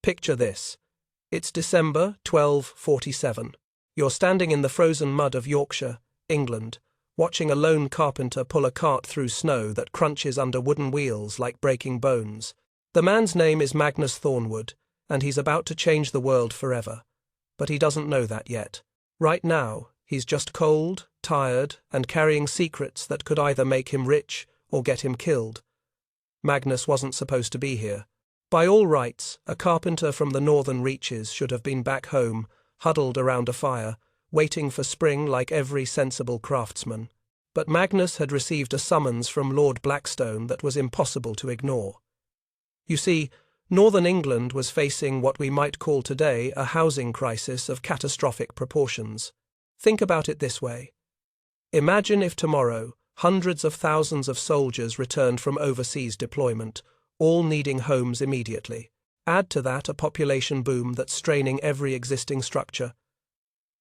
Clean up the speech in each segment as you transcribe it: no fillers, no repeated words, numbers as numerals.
Picture this. It's December 1247. You're standing in the frozen mud of Yorkshire, England, watching a lone carpenter pull a cart through snow that crunches under wooden wheels like breaking bones. The man's name is Magnus Thornwood, and he's about to change the world forever. But he doesn't know that yet. Right now, he's just cold, tired, and carrying secrets that could either make him rich or get him killed. Magnus wasn't supposed to be here. By all rights, a carpenter from the northern reaches should have been back home, huddled around a fire, waiting for spring like every sensible craftsman. But Magnus had received a summons from Lord Blackstone that was impossible to ignore. You see, northern England was facing what we might call today a housing crisis of catastrophic proportions. Think about it this way. Imagine if tomorrow, hundreds of thousands of soldiers returned from overseas deployment, all needing homes immediately. Add to that a population boom that's straining every existing structure.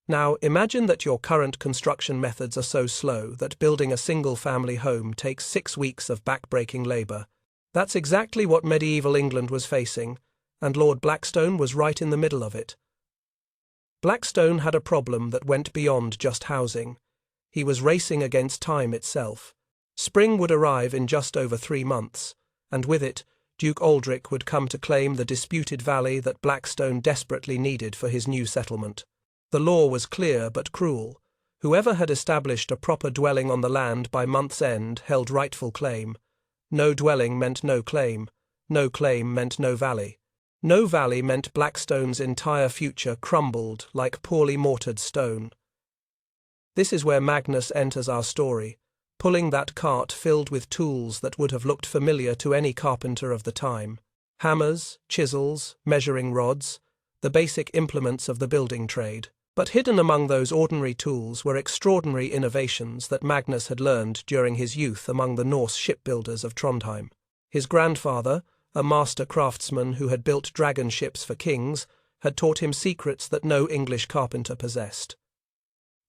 Now, imagine that your current construction methods are so slow that building a single-family home takes 6 weeks of back-breaking labour. That's exactly what medieval England was facing, and Lord Blackstone was right in the middle of it. Blackstone had a problem that went beyond just housing. He was racing against time itself. Spring would arrive in just over 3 months, and with it, Duke Aldrich would come to claim the disputed valley that Blackstone desperately needed for his new settlement. The law was clear but cruel. Whoever had established a proper dwelling on the land by month's end held rightful claim. No dwelling meant no claim. No claim meant no valley. No valley meant Blackstone's entire future crumbled like poorly mortared stone. This is where Magnus enters our story, pulling that cart filled with tools that would have looked familiar to any carpenter of the time. Hammers, chisels, measuring rods, the basic implements of the building trade. But hidden among those ordinary tools were extraordinary innovations that Magnus had learned during his youth among the Norse shipbuilders of Trondheim. His grandfather, a master craftsman who had built dragon ships for kings, had taught him secrets that no English carpenter possessed.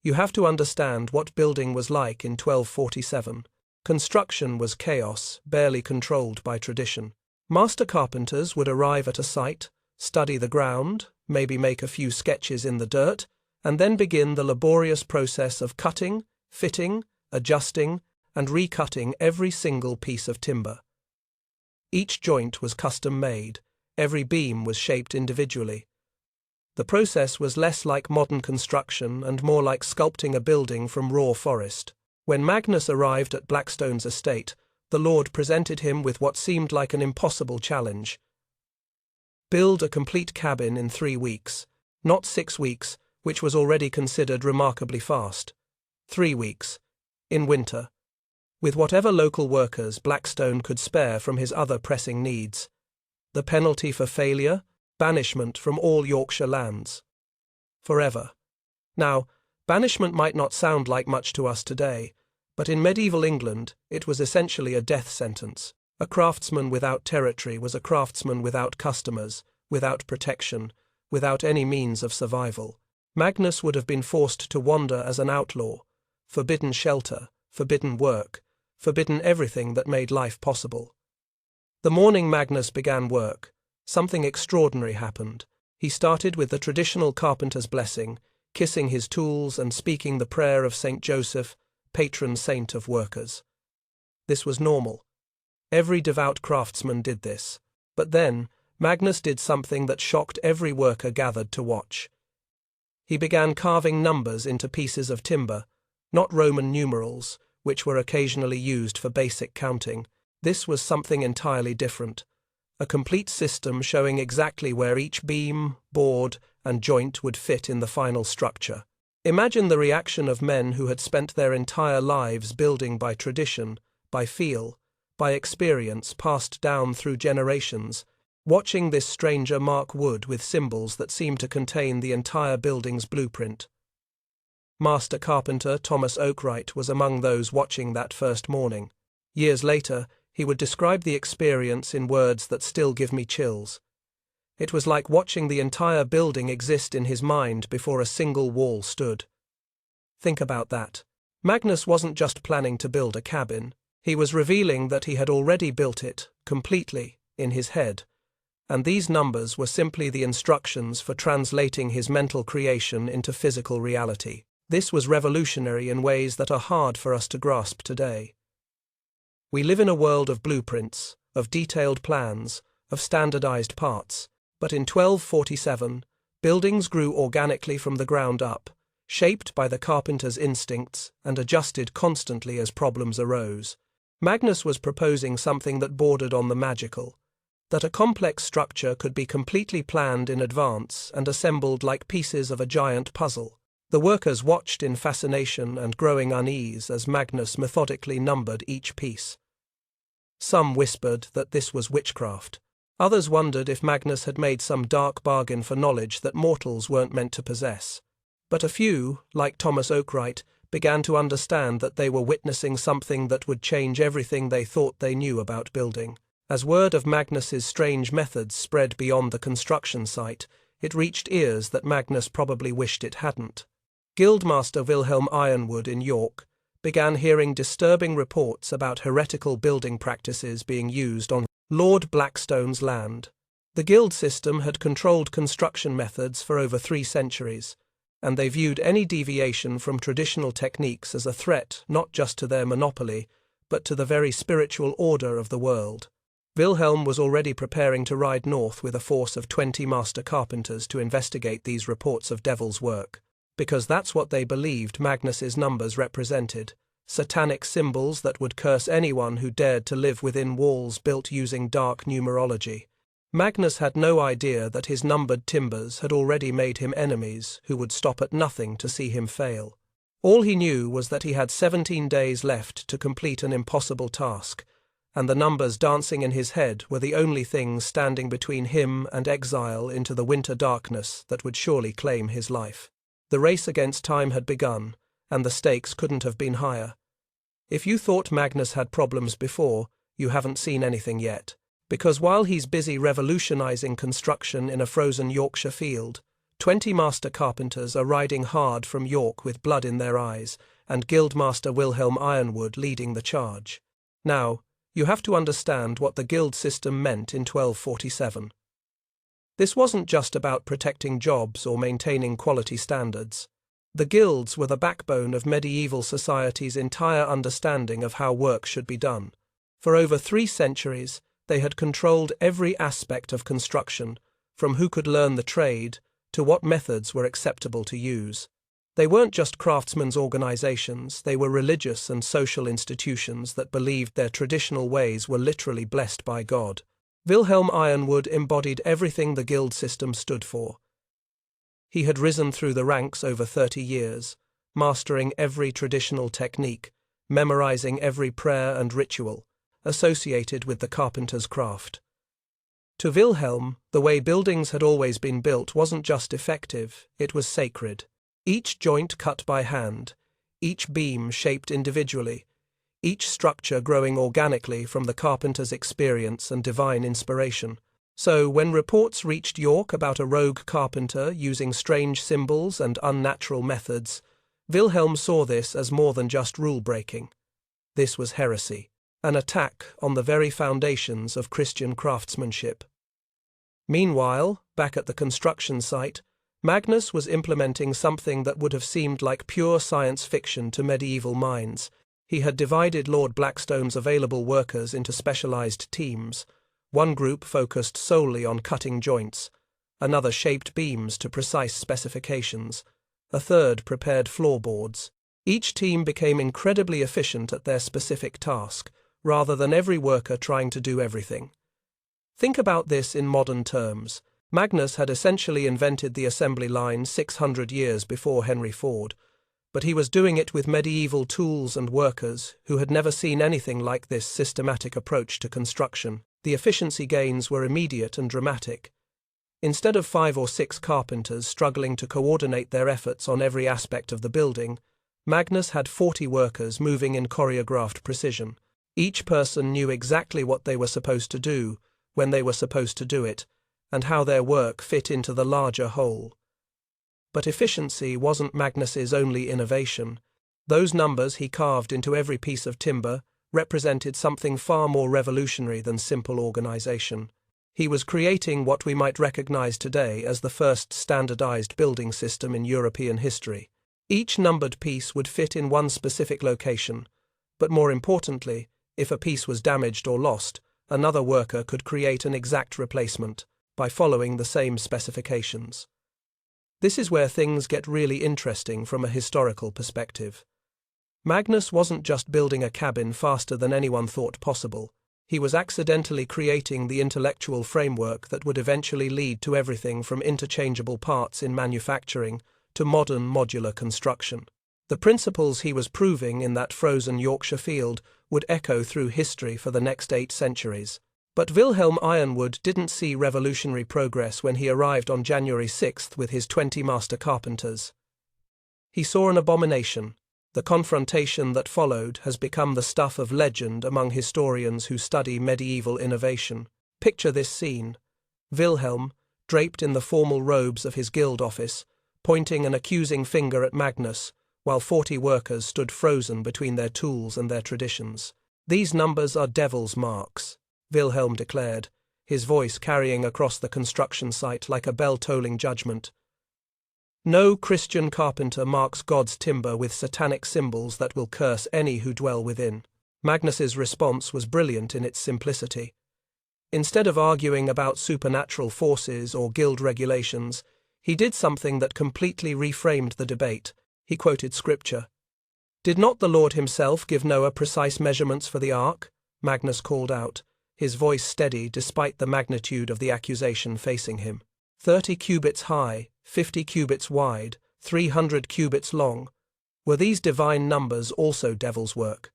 You have to understand what building was like in 1247. Construction was chaos, barely controlled by tradition. Master carpenters would arrive at a site, study the ground, maybe make a few sketches in the dirt, and then begin the laborious process of cutting, fitting, adjusting, and recutting every single piece of timber. Each joint was custom-made, every beam was shaped individually. The process was less like modern construction and more like sculpting a building from raw forest. When Magnus arrived at Blackstone's estate, the Lord presented him with what seemed like an impossible challenge. Build a complete cabin in 3 weeks, not 6 weeks, which was already considered remarkably fast. 3 weeks, in winter, with whatever local workers Blackstone could spare from his other pressing needs. The penalty for failure? Banishment from all Yorkshire lands. Forever. Now, banishment might not sound like much to us today, but in medieval England it was essentially a death sentence. A craftsman without territory was a craftsman without customers, without protection, without any means of survival. Magnus would have been forced to wander as an outlaw, forbidden shelter, forbidden work, forbidden everything that made life possible. The morning Magnus began work, something extraordinary happened. He started with the traditional carpenter's blessing, kissing his tools and speaking the prayer of Saint Joseph, patron saint of workers. This was normal. Every devout craftsman did this. But then, Magnus did something that shocked every worker gathered to watch. He began carving numbers into pieces of timber, not Roman numerals, which were occasionally used for basic counting. This was something entirely different. A complete system showing exactly where each beam, board, and joint would fit in the final structure. Imagine the reaction of men who had spent their entire lives building by tradition, by feel, by experience passed down through generations, watching this stranger mark wood with symbols that seemed to contain the entire building's blueprint. Master carpenter Thomas Oakwright was among those watching that first morning. Years later, he would describe the experience in words that still give me chills. It was like watching the entire building exist in his mind before a single wall stood. Think about that. Magnus wasn't just planning to build a cabin. He was revealing that he had already built it, completely, in his head. and these numbers were simply the instructions for translating his mental creation into physical reality. This was revolutionary in ways that are hard for us to grasp today. We live in a world of blueprints, of detailed plans, of standardized parts, but in 1247, buildings grew organically from the ground up, shaped by the carpenter's instincts and adjusted constantly as problems arose. Magnus was proposing something that bordered on the magical, that a complex structure could be completely planned in advance and assembled like pieces of a giant puzzle. The workers watched in fascination and growing unease as Magnus methodically numbered each piece. Some whispered that this was witchcraft. Others wondered if Magnus had made some dark bargain for knowledge that mortals weren't meant to possess. But a few, like Thomas Oakright, began to understand that they were witnessing something that would change everything they thought they knew about building. As word of Magnus's strange methods spread beyond the construction site, it reached ears that Magnus probably wished it hadn't. Guildmaster Wilhelm Ironwood in York began hearing disturbing reports about heretical building practices being used on Lord Blackstone's land. The guild system had controlled construction methods for over 3 centuries, and they viewed any deviation from traditional techniques as a threat not just to their monopoly, but to the very spiritual order of the world. Wilhelm was already preparing to ride north with a force of 20 master carpenters to investigate these reports of devil's work, because that's what they believed Magnus's numbers represented, satanic symbols that would curse anyone who dared to live within walls built using dark numerology. Magnus had no idea that his numbered timbers had already made him enemies who would stop at nothing to see him fail. All he knew was that he had 17 days left to complete an impossible task, and the numbers dancing in his head were the only things standing between him and exile into the winter darkness that would surely claim his life. The race against time had begun, and the stakes couldn't have been higher. If you thought Magnus had problems before, you haven't seen anything yet. Because while he's busy revolutionizing construction in a frozen Yorkshire field, 20 master carpenters are riding hard from York with blood in their eyes, and Guildmaster Wilhelm Ironwood leading the charge. Now, you have to understand what the guild system meant in 1247. This wasn't just about protecting jobs or maintaining quality standards. The guilds were the backbone of medieval society's entire understanding of how work should be done. For over 3 centuries, they had controlled every aspect of construction, from who could learn the trade to what methods were acceptable to use. They weren't just craftsmen's organizations, they were religious and social institutions that believed their traditional ways were literally blessed by God. Wilhelm Ironwood embodied everything the guild system stood for. He had risen through the ranks over 30 years, mastering every traditional technique, memorizing every prayer and ritual associated with the carpenter's craft. To Wilhelm, the way buildings had always been built wasn't just effective, it was sacred. Each joint cut by hand, each beam shaped individually, each structure growing organically from the carpenter's experience and divine inspiration. So, when reports reached York about a rogue carpenter using strange symbols and unnatural methods, Wilhelm saw this as more than just rule-breaking. This was heresy, an attack on the very foundations of Christian craftsmanship. Meanwhile, back at the construction site, Magnus was implementing something that would have seemed like pure science fiction to medieval minds. He had divided Lord Blackstone's available workers into specialized teams. One group focused solely on cutting joints, another shaped beams to precise specifications, a third prepared floorboards. Each team became incredibly efficient at their specific task, rather than every worker trying to do everything. Think about this in modern terms. Magnus had essentially invented the assembly line 600 years before Henry Ford, but he was doing it with medieval tools and workers who had never seen anything like this systematic approach to construction. The efficiency gains were immediate and dramatic. Instead of 5 or 6 carpenters struggling to coordinate their efforts on every aspect of the building, Magnus had 40 workers moving in choreographed precision. Each person knew exactly what they were supposed to do, when they were supposed to do it, and how their work fit into the larger whole. But efficiency wasn't Magnus's only innovation. Those numbers he carved into every piece of timber represented something far more revolutionary than simple organization. He was creating what we might recognize today as the first standardized building system in European history. Each numbered piece would fit in one specific location, but more importantly, if a piece was damaged or lost, another worker could create an exact replacement by following the same specifications. This is where things get really interesting from a historical perspective. Magnus wasn't just building a cabin faster than anyone thought possible. He was accidentally creating the intellectual framework that would eventually lead to everything from interchangeable parts in manufacturing to modern modular construction. The principles he was proving in that frozen Yorkshire field would echo through history for the next 8 centuries. But Wilhelm Ironwood didn't see revolutionary progress when he arrived on January 6th with his 20 master carpenters. He saw an abomination. The confrontation that followed has become the stuff of legend among historians who study medieval innovation. Picture this scene. Wilhelm, draped in the formal robes of his guild office, pointing an accusing finger at Magnus, while 40 workers stood frozen between their tools and their traditions. "These numbers are devil's marks," Wilhelm declared, his voice carrying across the construction site like a bell-tolling judgment. "No Christian carpenter marks God's timber with satanic symbols that will curse any who dwell within." Magnus's response was brilliant in its simplicity. Instead of arguing about supernatural forces or guild regulations, he did something that completely reframed the debate. He quoted scripture. "Did not the Lord himself give Noah precise measurements for the ark?" Magnus called out, his voice steady despite the magnitude of the accusation facing him. 30 cubits high, 50 cubits wide, 300 cubits long. Were these divine numbers also devil's work?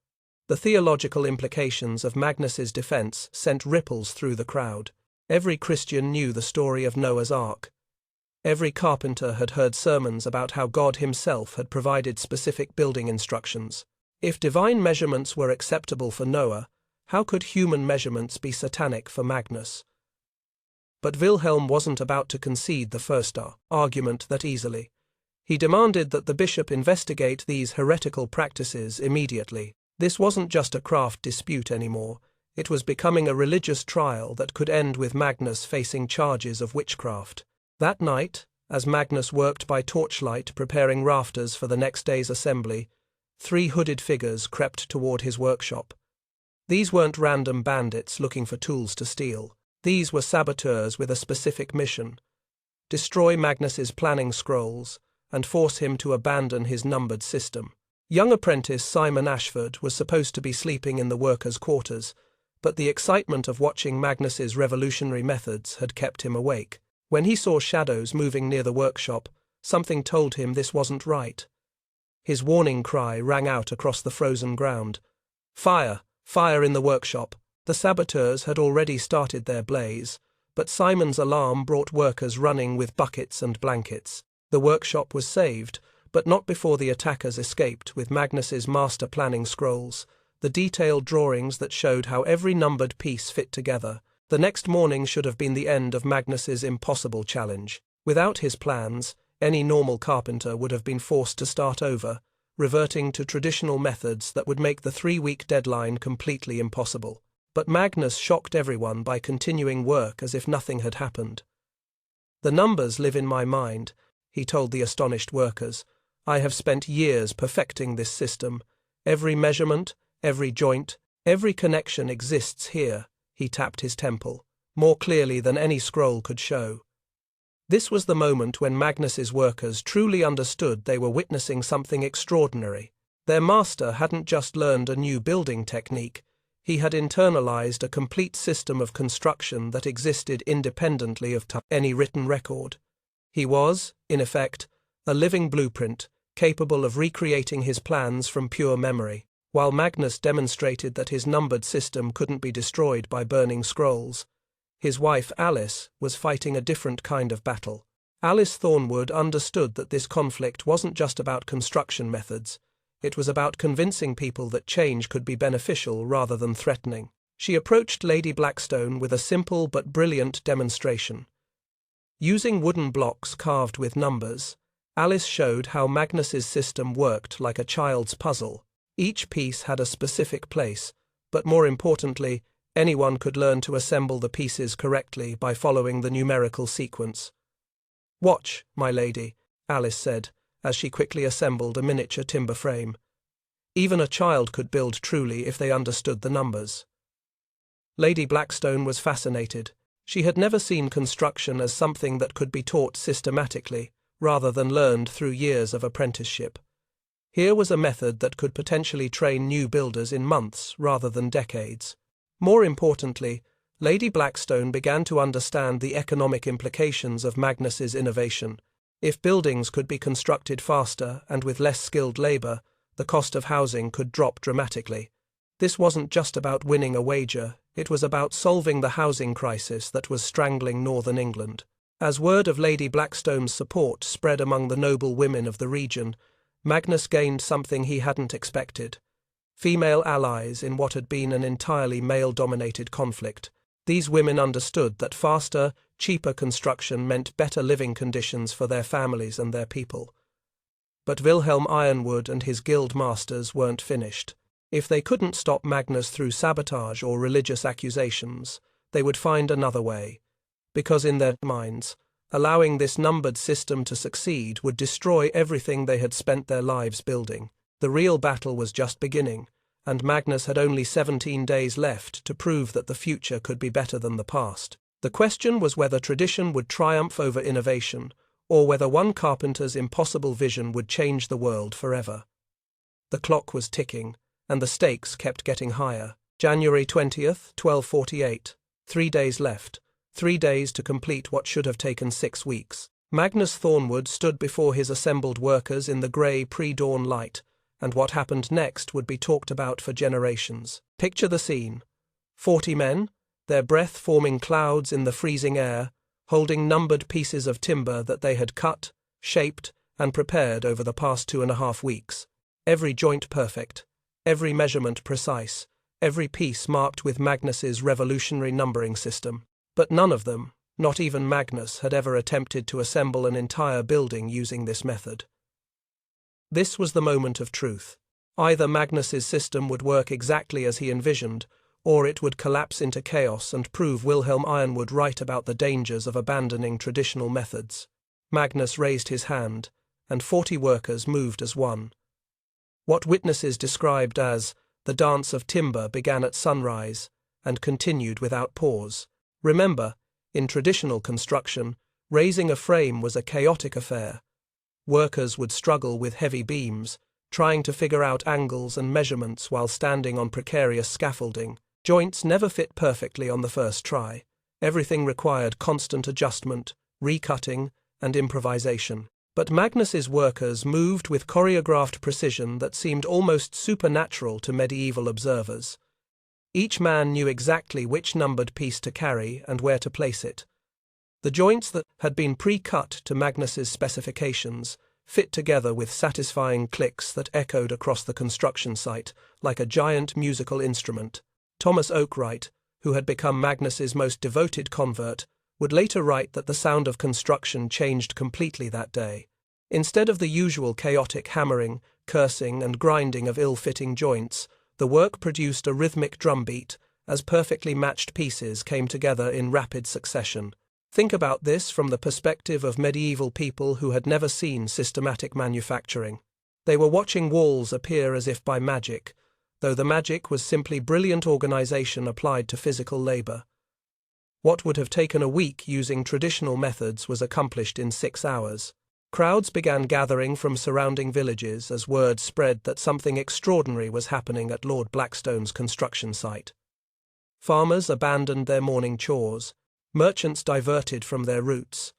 The theological implications of Magnus's defense sent ripples through the crowd. Every Christian knew the story of Noah's ark. Every carpenter had heard sermons about how God himself had provided specific building instructions. If divine measurements were acceptable for Noah, how could human measurements be satanic for Magnus? But Wilhelm wasn't about to concede the first argument that easily. He demanded that the bishop investigate these heretical practices immediately. This wasn't just a craft dispute anymore. It was becoming a religious trial that could end with Magnus facing charges of witchcraft. That night, as Magnus worked by torchlight preparing rafters for the next day's assembly, 3 hooded figures crept toward his workshop. These weren't random bandits looking for tools to steal. These were saboteurs with a specific mission: destroy Magnus's planning scrolls and force him to abandon his numbered system. Young apprentice Simon Ashford was supposed to be sleeping in the workers' quarters, but the excitement of watching Magnus's revolutionary methods had kept him awake. When he saw shadows moving near the workshop, something told him this wasn't right. His warning cry rang out across the frozen ground. "Fire! Fire in the workshop!" The saboteurs had already started their blaze, but Simon's alarm brought workers running with buckets and blankets. The workshop was saved, but not before the attackers escaped with Magnus's master planning scrolls, the detailed drawings that showed how every numbered piece fit together. The next morning should have been the end of Magnus's impossible challenge. Without his plans, any normal carpenter would have been forced to start over, reverting to traditional methods that would make the 3-week deadline completely impossible. But Magnus shocked everyone by continuing work as if nothing had happened. "The numbers live in my mind," he told the astonished workers. "I have spent years perfecting this system. Every measurement, every joint, every connection exists here." He tapped his temple, more clearly than any scroll could show. This was the moment when Magnus's workers truly understood they were witnessing something extraordinary. Their master hadn't just learned a new building technique, he had internalized a complete system of construction that existed independently of any written record. He was, in effect, a living blueprint, capable of recreating his plans from pure memory. While Magnus demonstrated that his numbered system couldn't be destroyed by burning scrolls, his wife Alice was fighting a different kind of battle. Alice Thornwood understood that this conflict wasn't just about construction methods, it was about convincing people that change could be beneficial rather than threatening. She approached Lady Blackstone with a simple but brilliant demonstration. Using wooden blocks carved with numbers, Alice showed how Magnus's system worked like a child's puzzle. Each piece had a specific place, but more importantly, Anyone could learn to assemble the pieces correctly by following the numerical sequence. "Watch, my lady," Alice said, as she quickly assembled a miniature timber frame. Even a child could build truly if they understood the numbers. Lady Blackstone was fascinated. She had never seen construction as something that could be taught systematically, rather than learned through years of apprenticeship. Here was a method that could potentially train new builders in months rather than decades. More importantly, Lady Blackstone began to understand the economic implications of Magnus's innovation. If buildings could be constructed faster and with less skilled labor, the cost of housing could drop dramatically. This wasn't just about winning a wager, it was about solving the housing crisis that was strangling northern England. As word of Lady Blackstone's support spread among the noble women of the region, Magnus gained something he hadn't expected: female allies in what had been an entirely male-dominated conflict. These women understood that faster, cheaper construction meant better living conditions for their families and their people. But Wilhelm Ironwood and his guild masters weren't finished. If they couldn't stop Magnus through sabotage or religious accusations, they would find another way. Because in their minds, allowing this numbered system to succeed would destroy everything they had spent their lives building. The real battle was just beginning, and Magnus had only 17 days left to prove that the future could be better than the past. The question was whether tradition would triumph over innovation, or whether one carpenter's impossible vision would change the world forever. The clock was ticking, and the stakes kept getting higher. January 20th, 1248. 3 days left. 3 days to complete what should have taken 6 weeks. Magnus Thornwood stood before his assembled workers in the grey pre-dawn light, and what happened next would be talked about for generations. Picture the scene. 40 men, their breath forming clouds in the freezing air, holding numbered pieces of timber that they had cut, shaped, and prepared over the past 2.5 weeks. Every joint perfect, every measurement precise, every piece marked with Magnus's revolutionary numbering system. But none of them, not even Magnus, had ever attempted to assemble an entire building using this method. This was the moment of truth. Either Magnus's system would work exactly as he envisioned, or it would collapse into chaos and prove Wilhelm Ironwood right about the dangers of abandoning traditional methods. Magnus raised his hand, and 40 workers moved as one. What witnesses described as the dance of timber began at sunrise and continued without pause. Remember, in traditional construction, raising a frame was a chaotic affair. Workers would struggle with heavy beams, trying to figure out angles and measurements while standing on precarious scaffolding. Joints never fit perfectly on the first try. Everything required constant adjustment, recutting, and improvisation. But Magnus's workers moved with choreographed precision that seemed almost supernatural to medieval observers. Each man knew exactly which numbered piece to carry and where to place it. The joints that had been pre-cut to Magnus's specifications fit together with satisfying clicks that echoed across the construction site like a giant musical instrument. Thomas Oakwright, who had become Magnus's most devoted convert, would later write that the sound of construction changed completely that day. Instead of the usual chaotic hammering, cursing, and grinding of ill-fitting joints, the work produced a rhythmic drumbeat as perfectly matched pieces came together in rapid succession. Think about this from the perspective of medieval people who had never seen systematic manufacturing. They were watching walls appear as if by magic, though the magic was simply brilliant organization applied to physical labor. What would have taken a week using traditional methods was accomplished in 6 hours. Crowds began gathering from surrounding villages as word spread that something extraordinary was happening at Lord Blackstone's construction site. Farmers abandoned their morning chores, merchants diverted from their routes.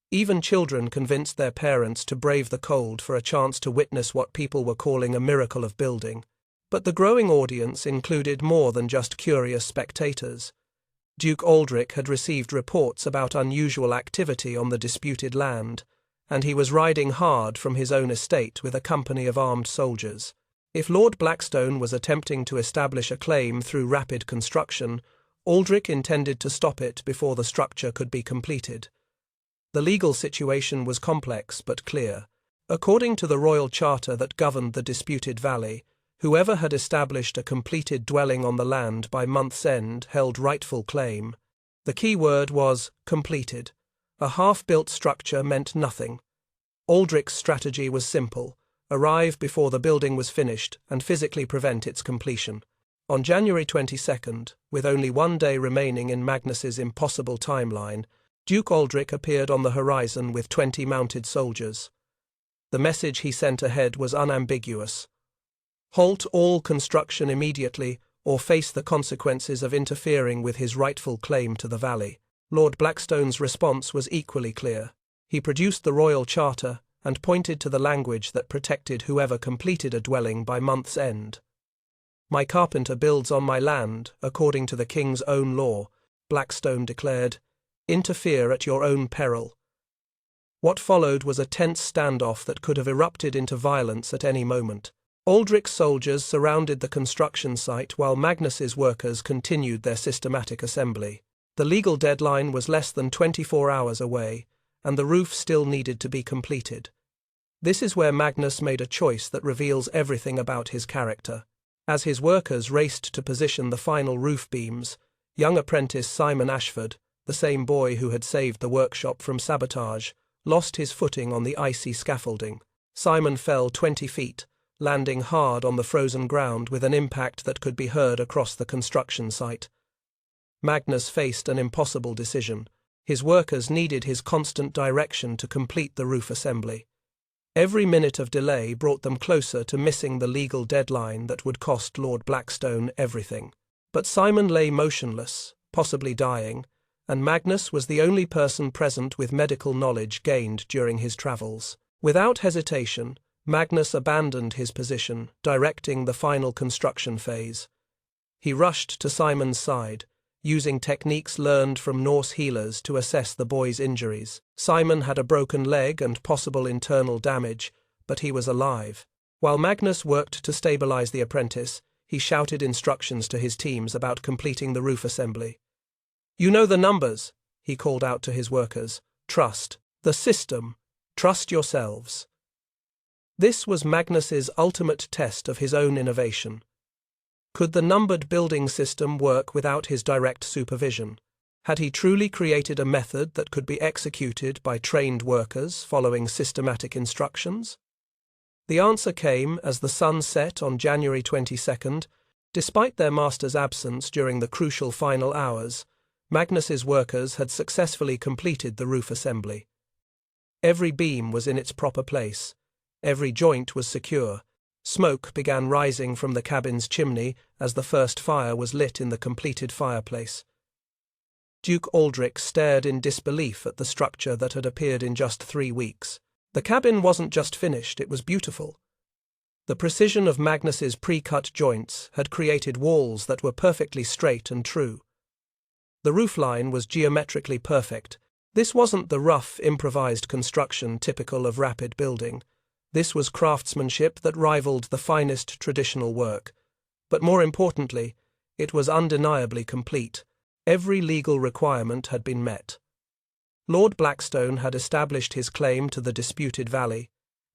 Even children convinced their parents to brave the cold for a chance to witness what people were calling a miracle of building. But the growing audience included more than just curious spectators. Duke Aldrich had received reports about unusual activity on the disputed land, and he was riding hard from his own estate with a company of armed soldiers. If Lord Blackstone was attempting to establish a claim through rapid construction, Aldrich intended to stop it before the structure could be completed. The legal situation was complex but clear. According to the royal charter that governed the disputed valley, Whoever had established a completed dwelling on the land by month's end held rightful claim. The key word was completed. A half-built structure meant nothing. Aldrich's strategy was simple: arrive before the building was finished and physically prevent its completion. On January 22nd, with only 1 day remaining in Magnus's impossible timeline, Duke Aldrich appeared on the horizon with 20 mounted soldiers. The message he sent ahead was unambiguous: halt all construction immediately, or face the consequences of interfering with his rightful claim to the valley. Lord Blackstone's response was equally clear. He produced the royal charter and pointed to the language that protected whoever completed a dwelling by month's end. "My carpenter builds on my land, according to the king's own law," Blackstone declared. "Interfere at your own peril." What followed was a tense standoff that could have erupted into violence at any moment. Aldrich's soldiers surrounded the construction site while Magnus's workers continued their systematic assembly. The legal deadline was less than 24 hours away, and the roof still needed to be completed. This is where Magnus made a choice that reveals everything about his character. As his workers raced to position the final roof beams, young apprentice Simon Ashford, the same boy who had saved the workshop from sabotage, lost his footing on the icy scaffolding. Simon fell 20 feet, landing hard on the frozen ground with an impact that could be heard across the construction site. Magnus faced an impossible decision. His workers needed his constant direction to complete the roof assembly. Every minute of delay brought them closer to missing the legal deadline that would cost Lord Blackstone everything. But Simon lay motionless, possibly dying, and Magnus was the only person present with medical knowledge gained during his travels. Without hesitation, Magnus abandoned his position, directing the final construction phase. He rushed to Simon's side, using techniques learned from Norse healers to assess the boy's injuries. Simon had a broken leg and possible internal damage, but he was alive. While Magnus worked to stabilize the apprentice, he shouted instructions to his teams about completing the roof assembly. "You know the numbers," he called out to his workers. "Trust the system. Trust yourselves." This was Magnus's ultimate test of his own innovation. Could the numbered building system work without his direct supervision? Had he truly created a method that could be executed by trained workers following systematic instructions? The answer came as the sun set on January 22nd. Despite their master's absence during the crucial final hours, Magnus's workers had successfully completed the roof assembly. Every beam was in its proper place. Every joint was secure. Smoke began rising from the cabin's chimney as the first fire was lit in the completed fireplace. Duke Aldrich stared in disbelief at the structure that had appeared in just 3 weeks. The cabin wasn't just finished, it was beautiful. The precision of Magnus's pre-cut joints had created walls that were perfectly straight and true. The roofline was geometrically perfect. This wasn't the rough, improvised construction typical of rapid building. This was craftsmanship that rivaled the finest traditional work. But more importantly, it was undeniably complete. Every legal requirement had been met. Lord Blackstone had established his claim to the disputed valley,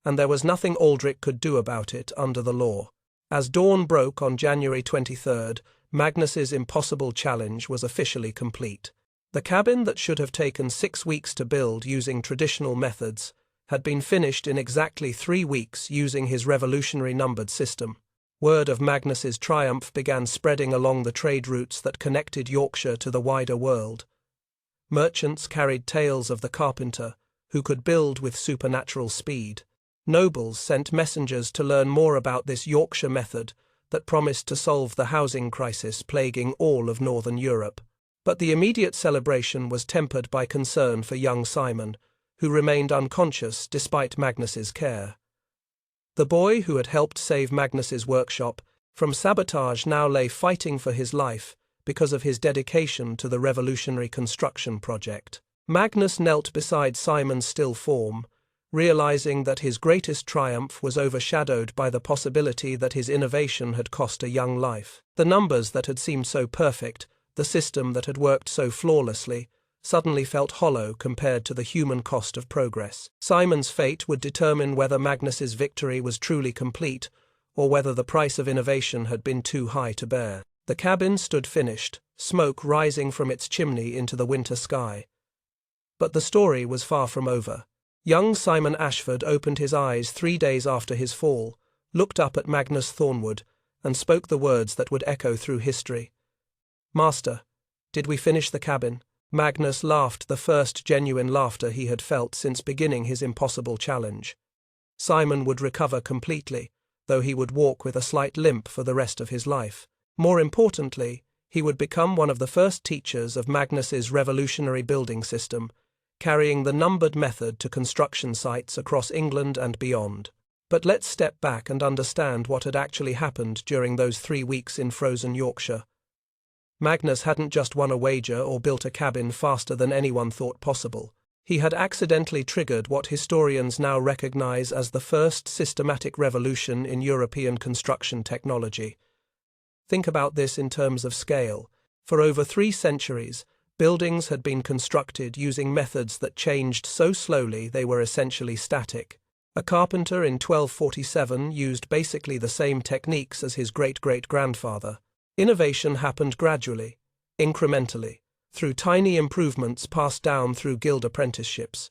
and there was nothing Aldrich could do about it under the law. As dawn broke on January 23rd, Magnus's impossible challenge was officially complete. The cabin that should have taken 6 weeks to build using traditional methods had been finished in exactly 3 weeks using his revolutionary numbered system. Word of Magnus's triumph began spreading along the trade routes that connected Yorkshire to the wider world. Merchants carried tales of the carpenter, who could build with supernatural speed. Nobles sent messengers to learn more about this Yorkshire method that promised to solve the housing crisis plaguing all of Northern Europe. But the immediate celebration was tempered by concern for young Simon, who remained unconscious despite Magnus's care. The boy who had helped save Magnus's workshop from sabotage now lay fighting for his life because of his dedication to the revolutionary construction project. Magnus knelt beside Simon's still form, realizing that his greatest triumph was overshadowed by the possibility that his innovation had cost a young life. The numbers that had seemed so perfect, the system that had worked so flawlessly, suddenly felt hollow compared to the human cost of progress. Simon's fate would determine whether Magnus's victory was truly complete, or whether the price of innovation had been too high to bear. The cabin stood finished, smoke rising from its chimney into the winter sky. But the story was far from over. Young Simon Ashford opened his eyes 3 days after his fall, looked up at Magnus Thornwood, and spoke the words that would echo through history. "Master, did we finish the cabin?" Magnus laughed, the first genuine laughter he had felt since beginning his impossible challenge. Simon would recover completely, though he would walk with a slight limp for the rest of his life. More importantly, he would become one of the first teachers of Magnus's revolutionary building system, carrying the numbered method to construction sites across England and beyond. But let's step back and understand what had actually happened during those 3 weeks in frozen Yorkshire. Magnus hadn't just won a wager or built a cabin faster than anyone thought possible. He had accidentally triggered what historians now recognize as the first systematic revolution in European construction technology. Think about this in terms of scale. For over 3 centuries, buildings had been constructed using methods that changed so slowly they were essentially static. A carpenter in 1247 used basically the same techniques as his great-great-grandfather. Innovation happened gradually, incrementally, through tiny improvements passed down through guild apprenticeships.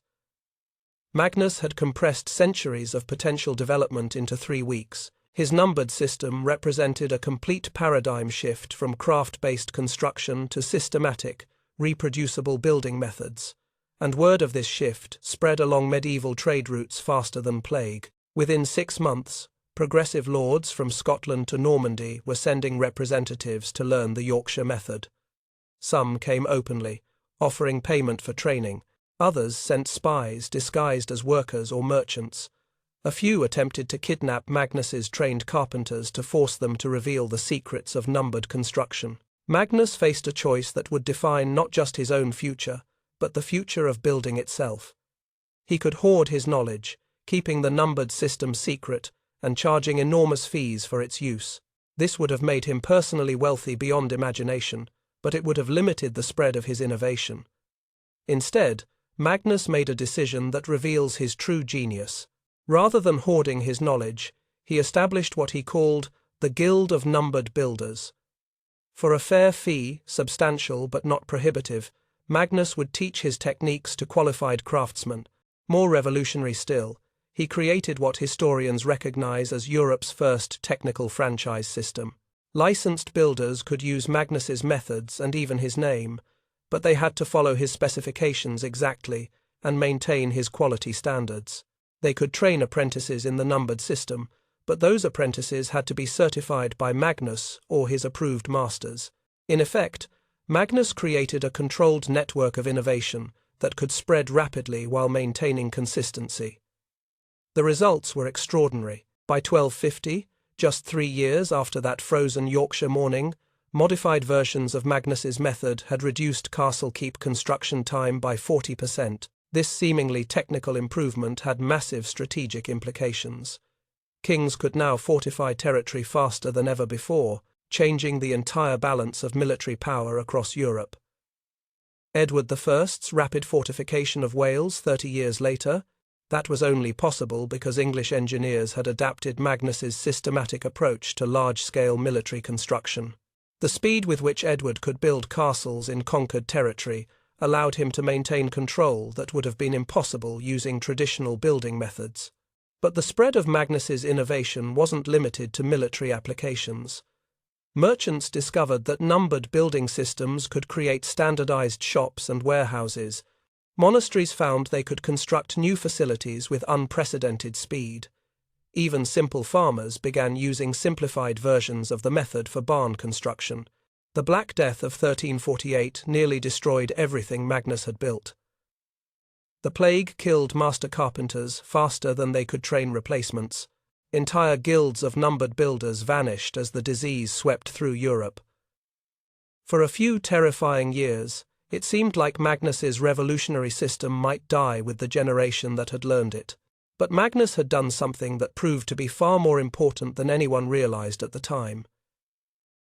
Magnus had compressed centuries of potential development into 3 weeks. His numbered system represented a complete paradigm shift from craft-based construction to systematic, reproducible building methods. And word of this shift spread along medieval trade routes faster than plague. Within 6 months, progressive lords from Scotland to Normandy were sending representatives to learn the Yorkshire method. Some came openly, offering payment for training. Others sent spies disguised as workers or merchants. A few attempted to kidnap Magnus's trained carpenters to force them to reveal the secrets of numbered construction. Magnus faced a choice that would define not just his own future, but the future of building itself. He could hoard his knowledge, keeping the numbered system secret and charging enormous fees for its use. This would have made him personally wealthy beyond imagination, but it would have limited the spread of his innovation. Instead, Magnus made a decision that reveals his true genius. Rather than hoarding his knowledge, he established what he called the Guild of Numbered Builders. For a fair fee, substantial but not prohibitive, Magnus would teach his techniques to qualified craftsmen. More revolutionary still, he created what historians recognize as Europe's first technical franchise system. Licensed builders could use Magnus's methods and even his name, but they had to follow his specifications exactly and maintain his quality standards. They could train apprentices in the numbered system, but those apprentices had to be certified by Magnus or his approved masters. In effect, Magnus created a controlled network of innovation that could spread rapidly while maintaining consistency. The results were extraordinary. By 1250, just 3 years after that frozen Yorkshire morning, modified versions of Magnus's method had reduced castle keep construction time by 40%. This seemingly technical improvement had massive strategic implications. Kings could now fortify territory faster than ever before, changing the entire balance of military power across Europe. Edward I's rapid fortification of Wales 30 years later, that was only possible because English engineers had adapted Magnus's systematic approach to large-scale military construction. The speed with which Edward could build castles in conquered territory allowed him to maintain control that would have been impossible using traditional building methods. But the spread of Magnus's innovation wasn't limited to military applications. Merchants discovered that numbered building systems could create standardized shops and warehouses. Monasteries found they could construct new facilities with unprecedented speed. Even simple farmers began using simplified versions of the method for barn construction. The Black Death of 1348 nearly destroyed everything Magnus had built. The plague killed master carpenters faster than they could train replacements. Entire guilds of numbered builders vanished as the disease swept through Europe. For a few terrifying years, it seemed like Magnus's revolutionary system might die with the generation that had learned it. But Magnus had done something that proved to be far more important than anyone realized at the time.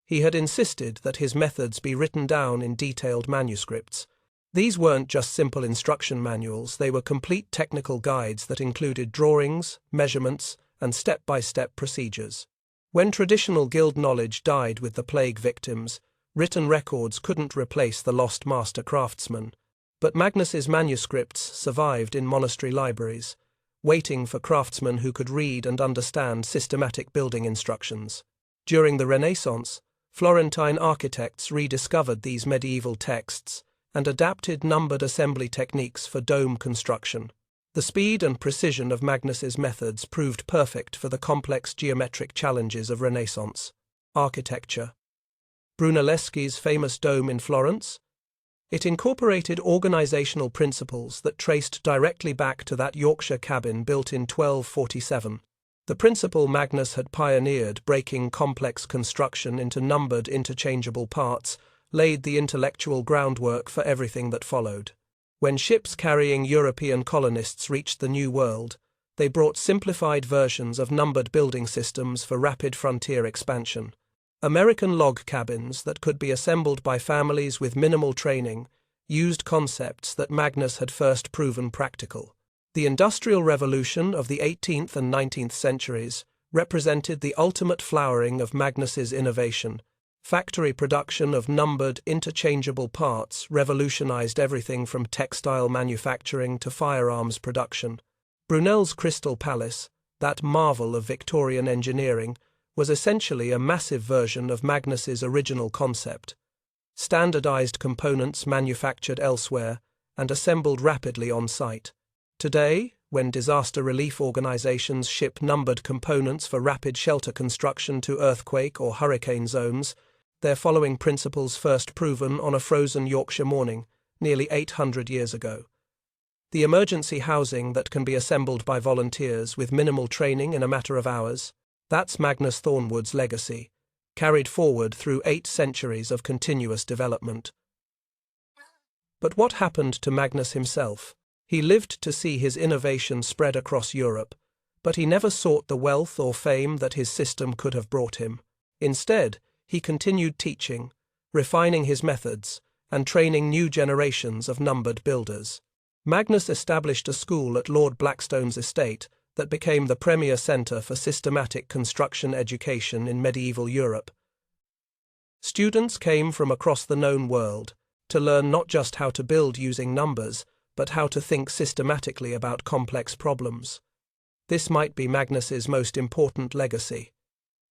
He had insisted that his methods be written down in detailed manuscripts. These weren't just simple instruction manuals, they were complete technical guides that included drawings, measurements, and step-by-step procedures. When traditional guild knowledge died with the plague victims, written records couldn't replace the lost master craftsman. But Magnus's manuscripts survived in monastery libraries, waiting for craftsmen who could read and understand systematic building instructions. During the Renaissance, Florentine architects rediscovered these medieval texts and adapted numbered assembly techniques for dome construction. The speed and precision of Magnus's methods proved perfect for the complex geometric challenges of Renaissance architecture. Brunelleschi's famous dome in Florence? It incorporated organizational principles that traced directly back to that Yorkshire cabin built in 1247. The principle Magnus had pioneered, breaking complex construction into numbered interchangeable parts, laid the intellectual groundwork for everything that followed. When ships carrying European colonists reached the New World, they brought simplified versions of numbered building systems for rapid frontier expansion. American log cabins that could be assembled by families with minimal training used concepts that Magnus had first proven practical. The Industrial Revolution of the 18th and 19th centuries represented the ultimate flowering of Magnus's innovation. Factory production of numbered, interchangeable parts revolutionized everything from textile manufacturing to firearms production. Brunel's Crystal Palace, that marvel of Victorian engineering, was essentially a massive version of Magnus's original concept. Standardized components manufactured elsewhere and assembled rapidly on site. Today, when disaster relief organizations ship numbered components for rapid shelter construction to earthquake or hurricane zones, they're following principles first proven on a frozen Yorkshire morning, nearly 800 years ago. The emergency housing that can be assembled by volunteers with minimal training in a matter of hours, that's Magnus Thornwood's legacy, carried forward through 8 centuries of continuous development. But what happened to Magnus himself? He lived to see his innovation spread across Europe, but he never sought the wealth or fame that his system could have brought him. Instead, he continued teaching, refining his methods, and training new generations of numbered builders. Magnus established a school at Lord Blackstone's estate that became the premier centre for systematic construction education in medieval Europe. Students came from across the known world to learn not just how to build using numbers, but how to think systematically about complex problems. This might be Magnus's most important legacy.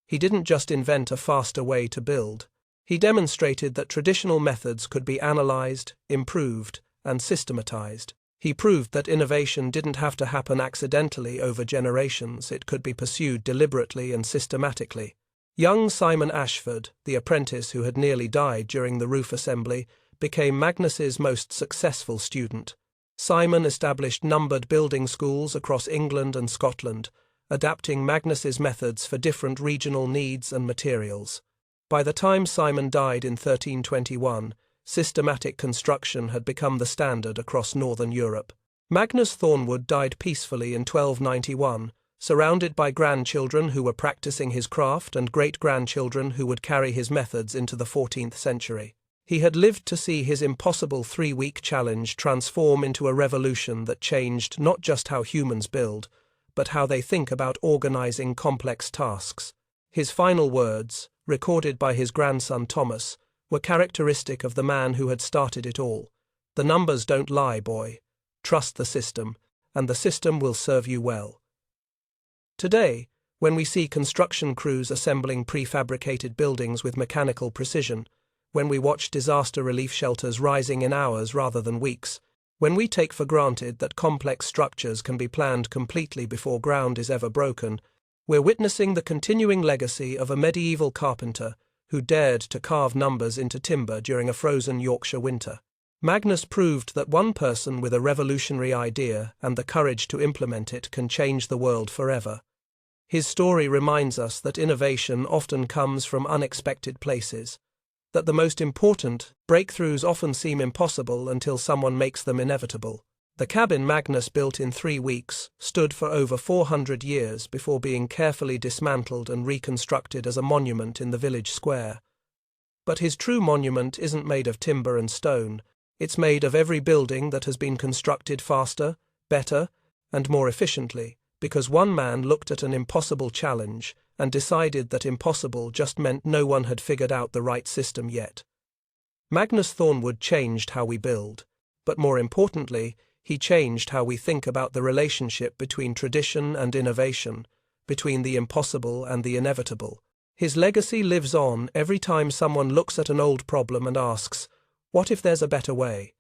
He didn't just invent a faster way to build. He demonstrated that traditional methods could be analyzed, improved, and systematized. He proved that innovation didn't have to happen accidentally over generations, it could be pursued deliberately and systematically. Young Simon Ashford, the apprentice who had nearly died during the roof assembly, became Magnus's most successful student. Simon established numbered building schools across England and Scotland, adapting Magnus's methods for different regional needs and materials. By the time Simon died in 1321, systematic construction had become the standard across northern Europe. Magnus Thornwood died peacefully in 1291, surrounded by grandchildren who were practicing his craft and great-grandchildren who would carry his methods into the 14th century. He had lived to see his impossible 3-week challenge transform into a revolution that changed not just how humans build, but how they think about organizing complex tasks. His final words, recorded by his grandson Thomas, were characteristic of the man who had started it all. "The numbers don't lie, boy. Trust the system, and the system will serve you well." Today, when we see construction crews assembling prefabricated buildings with mechanical precision, when we watch disaster relief shelters rising in hours rather than weeks, when we take for granted that complex structures can be planned completely before ground is ever broken, we're witnessing the continuing legacy of a medieval carpenter who dared to carve numbers into timber during a frozen Yorkshire winter. Magnus proved that one person with a revolutionary idea and the courage to implement it can change the world forever. His story reminds us that innovation often comes from unexpected places, that the most important breakthroughs often seem impossible until someone makes them inevitable. The cabin Magnus built in 3 weeks stood for over 400 years before being carefully dismantled and reconstructed as a monument in the village square. But his true monument isn't made of timber and stone. It's made of every building that has been constructed faster, better, and more efficiently, because one man looked at an impossible challenge and decided that impossible just meant no one had figured out the right system yet. Magnus Thornwood changed how we build, but more importantly, he changed how we think about the relationship between tradition and innovation, between the impossible and the inevitable. His legacy lives on every time someone looks at an old problem and asks, what if there's a better way?